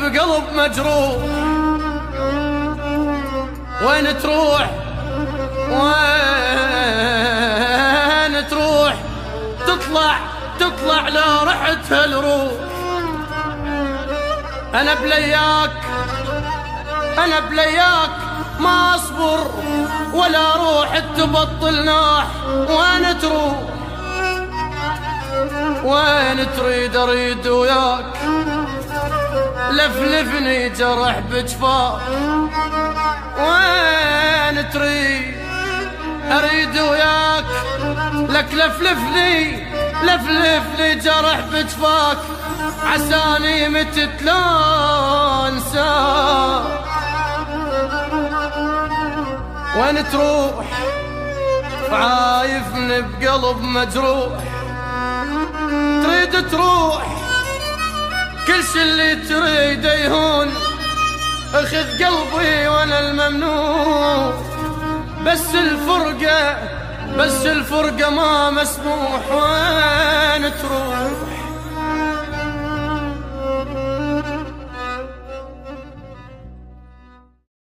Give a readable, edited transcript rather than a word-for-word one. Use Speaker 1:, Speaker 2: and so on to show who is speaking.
Speaker 1: بقلب مجروح. وين تروح وين تروح؟ تطلع لا رحت هالروح. أنا بلياك ما أصبر ولا روح تبطل ناح. وين تروح وين تريد أريد وياك، لفلفني جرح بجفاك. وين تريد أريد وياك، لك لفلفني جرح بجفاك. عساني متت لا انساك. وين تروح عايفني بقلب مجروح. تريد تروح كل شي اللي تريد يهون. اخذ قلبي وانا الممنوع. بس الفرقة ما مسموح. وين تروح